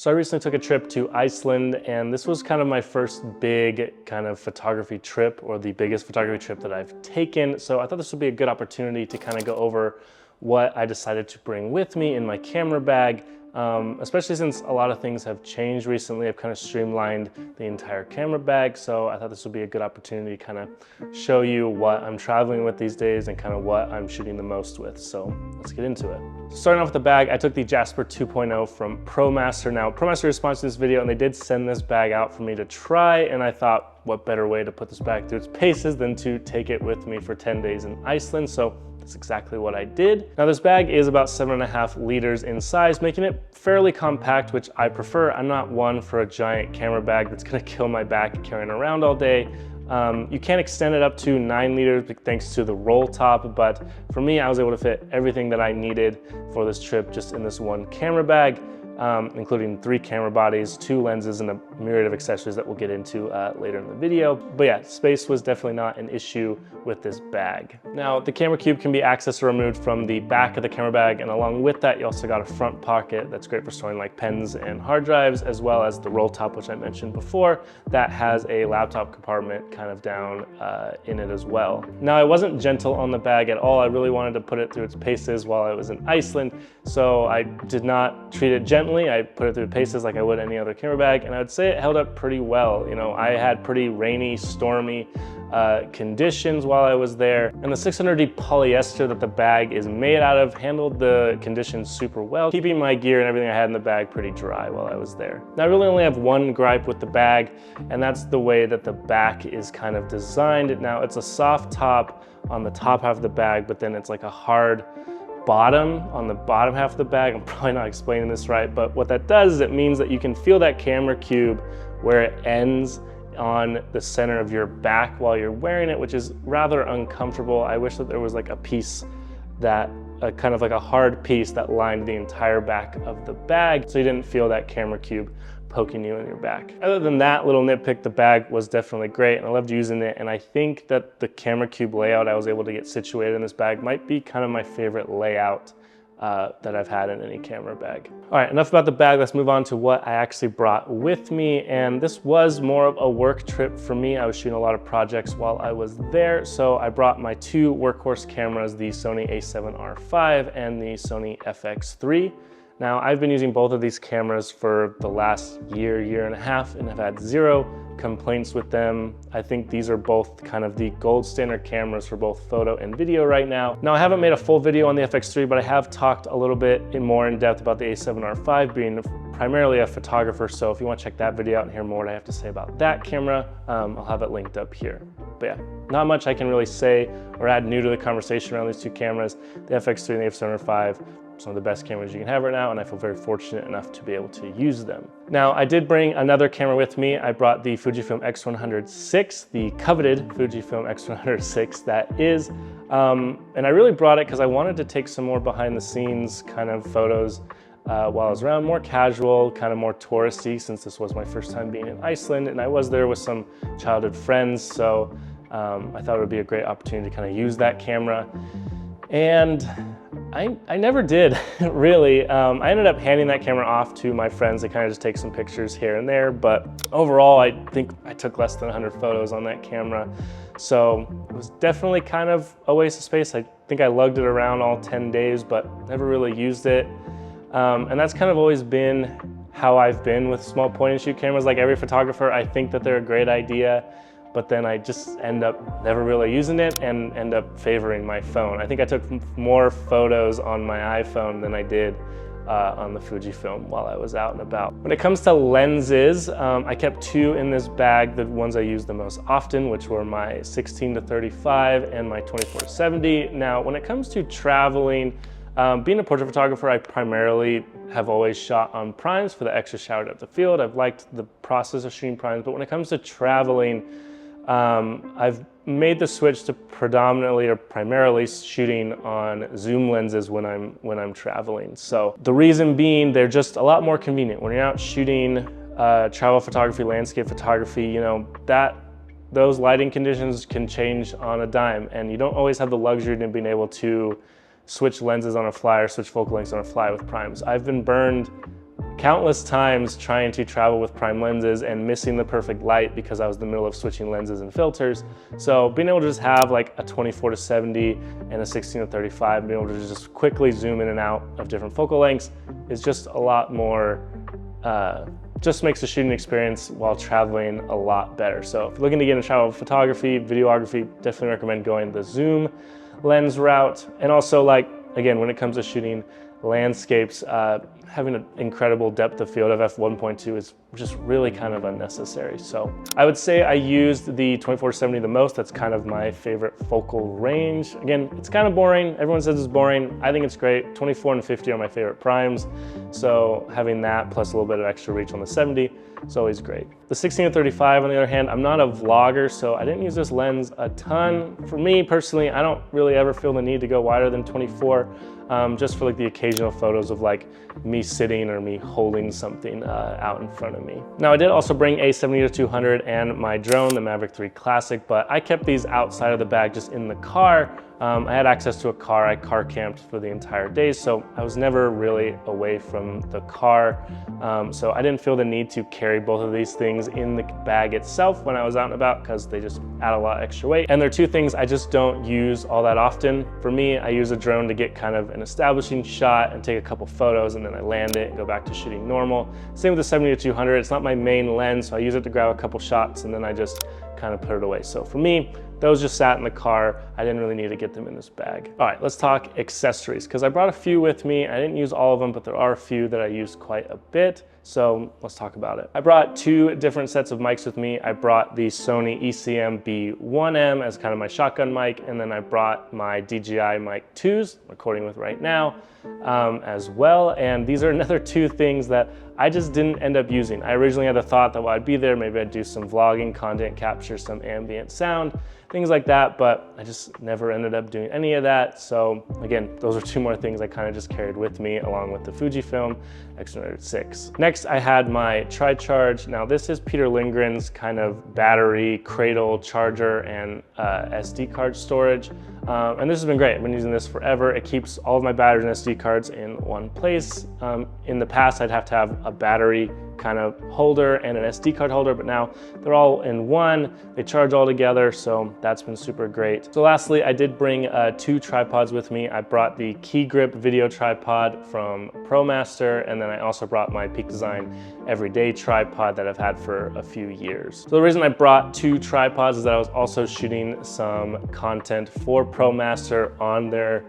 So I recently took a trip to Iceland, and this was kind of my first big kind of photography trip, or the biggest photography trip that I've taken. So I thought this would be a good opportunity to kind of go over what I decided to bring with me in my camera bag, especially since a lot of things have changed recently. I've kind of streamlined the entire camera bag, so I thought this would be a good opportunity to kind of show you what I'm traveling with these days and kind of what I'm shooting the most with. So let's get into it. Starting off with the bag, I took the Jasper 2.0 from ProMaster. Now, ProMaster responds to this video, and they did send this bag out for me to try, and I thought, what better way to put this bag through its paces than to take it with me for 10 days in Iceland. So that's exactly what I did. Now, this bag is about 7.5 liters in size, making it fairly compact, which I prefer. I'm not one for a giant camera bag that's gonna kill my back carrying around all day. You can extend it up to 9 liters thanks to the roll top, but for me, I was able to fit everything that I needed for this trip just in this one camera bag, including 3 camera bodies, 2 lenses, and a myriad of accessories that we'll get into later in the video. But yeah, space was definitely not an issue with this bag. Now, the camera cube can be accessed or removed from the back of the camera bag, and along with that, you also got a front pocket that's great for storing like pens and hard drives, as well as the roll top, which I mentioned before, that has a laptop compartment kind of down in it as well. Now, I wasn't gentle on the bag at all. I really wanted to put it through its paces while I was in Iceland, so I did not treat it gently. I put it through paces like I would any other camera bag, and I would say it held up pretty well. You know, I had pretty rainy, stormy conditions while I was there, and the 600D polyester that the bag is made out of handled the conditions super well, keeping my gear and everything I had in the bag pretty dry while I was there. Now, I really only have one gripe with the bag, and that's the way that the back is kind of designed. Now, it's a soft top on the top half of the bag, but then it's like a hard bottom on the bottom half of the bag. I'm probably not explaining this right, but what that does is it means that you can feel that camera cube where it ends on the center of your back while you're wearing it, which is rather uncomfortable. I wish that there was like a piece that, kind of like a hard piece that lined the entire back of the bag so you didn't feel that camera cube poking you in your back. Other than that little nitpick, the bag was definitely great and I loved using it, and I think that the camera cube layout I was able to get situated in this bag might be kind of my favorite layout that I've had in any camera bag. All right, enough about the bag. Let's move on to what I actually brought with me. And this was more of a work trip for me. I was shooting a lot of projects while I was there. So I brought my 2 workhorse cameras, the Sony a7R5 and the Sony FX3. Now, I've been using both of these cameras for the last year and a half, and have had 0 complaints with them. I think these are both kind of the gold standard cameras for both photo and video right now. Now, I haven't made a full video on the FX3, but I have talked a little bit more in depth about the a7R5 being primarily a photographer. So if you want to check that video out and hear more what I have to say about that camera, I'll have it linked up here. But yeah, not much I can really say or add new to the conversation around these 2 cameras. The FX3 and the a7R5, some of the best cameras you can have right now, and I feel very fortunate enough to be able to use them. Now, I did bring another camera with me. I brought the Fujifilm X100VI, the coveted Fujifilm X100VI that is, and I really brought it because I wanted to take some more behind the scenes kind of photos while I was around, more casual, kind of more touristy, since this was my first time being in Iceland, and I was there with some childhood friends, so I thought it would be a great opportunity to kind of use that camera. And I never did, really. I ended up handing that camera off to my friends to kind of just take some pictures here and there, but overall, I think I took less than 100 photos on that camera. So it was definitely kind of a waste of space. I think I lugged it around all 10 days, but never really used it. And that's kind of always been how I've been with small point and shoot cameras. Like every photographer, I think that they're a great idea, but then I just end up never really using it and end up favoring my phone. I think I took more photos on my iPhone than I did on the Fujifilm while I was out and about. When it comes to lenses, I kept 2 in this bag, the ones I used the most often, which were my 16-35 and my 24-70. Now, when it comes to traveling, being a portrait photographer, I primarily have always shot on primes for the extra shower depth of field. I've liked the process of shooting primes, but when it comes to traveling, I've made the switch to predominantly or primarily shooting on zoom lenses when I'm traveling. So the reason being, they're just a lot more convenient. When you're out shooting travel photography, landscape photography, you know, those lighting conditions can change on a dime, and you don't always have the luxury of being able to switch lenses on a fly or switch focal lengths on a fly with primes. I've been burned countless times trying to travel with prime lenses and missing the perfect light because I was in the middle of switching lenses and filters. So being able to just have like a 24-70 and a 16-35, being able to just quickly zoom in and out of different focal lengths is just a lot more, just makes the shooting experience while traveling a lot better. So if you're looking to get into travel photography, videography, definitely recommend going the zoom lens route. And also, like, again, when it comes to shooting landscapes, having an incredible depth of field of f1.2 is just really kind of unnecessary. So I would say I used the 24-70 the most. That's kind of my favorite focal range. Again, it's kind of boring. Everyone says it's boring. I think it's great. 24 and 50 are my favorite primes. So having that plus a little bit of extra reach on the 70 is always great. The 16-35 on the other hand, I'm not a vlogger, so I didn't use this lens a ton. For me personally, I don't really ever feel the need to go wider than 24. Just for like the occasional photos of like me sitting or me holding something out in front of me. Now I did also bring a 70-200 and my drone, the Mavic 3 Classic, but I kept these outside of the bag just in the car. I had access to a car. I car camped for the entire day, so I was never really away from the car. So I didn't feel the need to carry both of these things in the bag itself when I was out and about because they just add a lot of extra weight. And they're two things I just don't use all that often. For me, I use a drone to get kind of an establishing shot and take a couple photos, and then I land it and go back to shooting normal. Same with the 70-200. It's not my main lens, so I use it to grab a couple shots and then I just kind of put it away. So for me, those just sat in the car. I didn't really need to get them in this bag. All right, let's talk accessories, because I brought a few with me. I didn't use all of them, but there are a few that I used quite a bit. So let's talk about it. I brought two different sets of mics with me. I brought the Sony ECM B1M as kind of my shotgun mic, and then I brought my DJI Mic 2s, recording with right now, as well. And these are another two things that I just didn't end up using. I originally had the thought that while I'd be there, maybe I'd do some vlogging, content capture, some ambient sound, things like that, but I just never ended up doing any of that. So again, those are two more things I kind of just carried with me along with the Fujifilm X100VI. Next, I had my Tri-Charge. Now this is Peter Lindgren's kind of battery, cradle, charger, and SD card storage. And this has been great. I've been using this forever. It keeps all of my batteries and SD cards in one place. In the past, I'd have to have a battery kind of holder and an SD card holder, but now they're all in one. They charge all together, so that's been super great. So lastly, I did bring two tripods with me. I brought the Key Grip video tripod from ProMaster, and then I also brought my Peak Design everyday tripod that I've had for a few years. So the reason I brought two tripods is that I was also shooting some content for ProMaster on their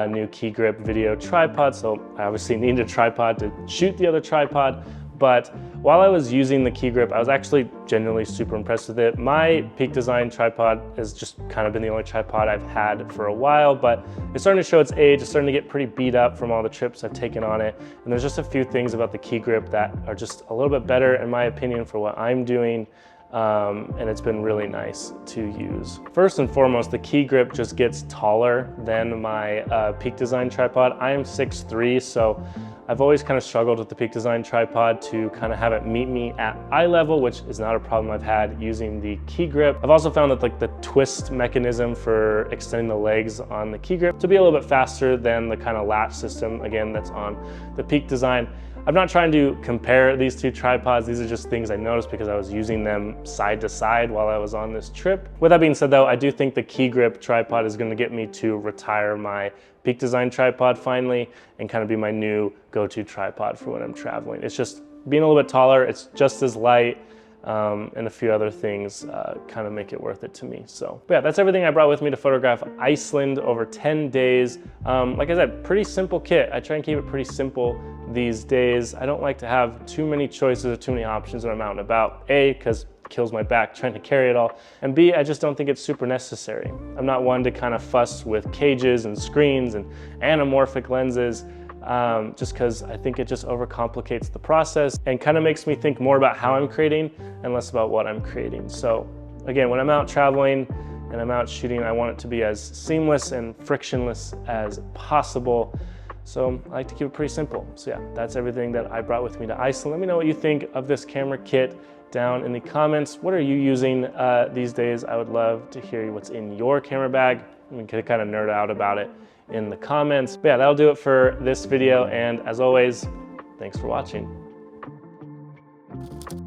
new Key Grip video tripod. So I obviously needed a tripod to shoot the other tripod. But while I was using the Key Grip, I was actually genuinely super impressed with it. My Peak Design tripod has just kind of been the only tripod I've had for a while, but it's starting to show its age. It's starting to get pretty beat up from all the trips I've taken on it. And there's just a few things about the Key Grip that are just a little bit better, in my opinion, for what I'm doing. And it's been really nice to use. First and foremost, the Key Grip just gets taller than my Peak Design tripod. I am 6'3", so I've always kind of struggled with the Peak Design tripod to kind of have it meet me at eye level, which is not a problem I've had using the Key Grip. I've also found that like the twist mechanism for extending the legs on the Key Grip to be a little bit faster than the kind of latch system, again, that's on the Peak Design. I'm not trying to compare these two tripods. These are just things I noticed because I was using them side to side while I was on this trip. With that being said though, I do think the Key Grip tripod is going to get me to retire my Peak Design tripod finally and kind of be my new go-to tripod for when I'm traveling. It's just being a little bit taller, it's just as light, and a few other things kind of make it worth it to me. So but yeah, that's everything I brought with me to photograph Iceland over 10 days. Like I said, pretty simple kit. I try and keep it pretty simple these days. I don't like to have too many choices or too many options when I'm out and about. A, because it kills my back trying to carry it all, and B, I just don't think it's super necessary. I'm not one to kind of fuss with cages and screens and anamorphic lenses, just because I think it just overcomplicates the process and kind of makes me think more about how I'm creating and less about what I'm creating. So again, when I'm out traveling and I'm out shooting, I want it to be as seamless and frictionless as possible. So I like to keep it pretty simple. So yeah, that's everything that I brought with me to Iceland. Let me know what you think of this camera kit down in the comments. What are you using these days? I would love to hear what's in your camera bag. We can kind of nerd out about it in the comments. But yeah, that'll do it for this video. And as always, thanks for watching. you.